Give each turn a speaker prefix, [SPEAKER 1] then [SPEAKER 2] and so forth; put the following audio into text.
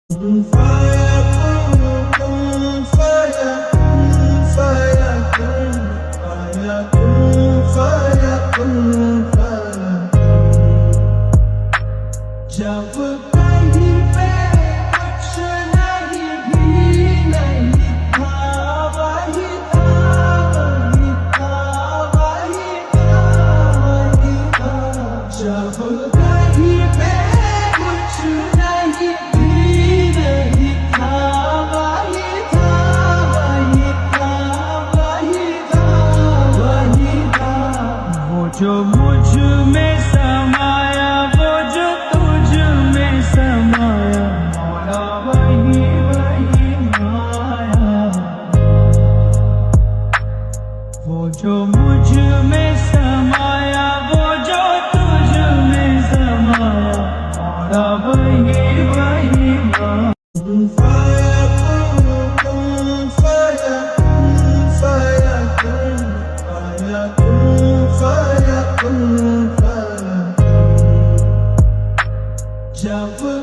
[SPEAKER 1] जब कहीं पे कुछ नहीं भी नहीं था, वही था, वही था, वही था, वही था। जब कहीं पे कुछ नहीं भी नहीं था, वही था, वही था, वही था, वही था। वो जो मुझ में समाया, वो जो तुझ में समाया, मौला वही वही माया। वो जो मुझ में समाया, वो जो तुझ में समाया, मौला वही वही माया। जब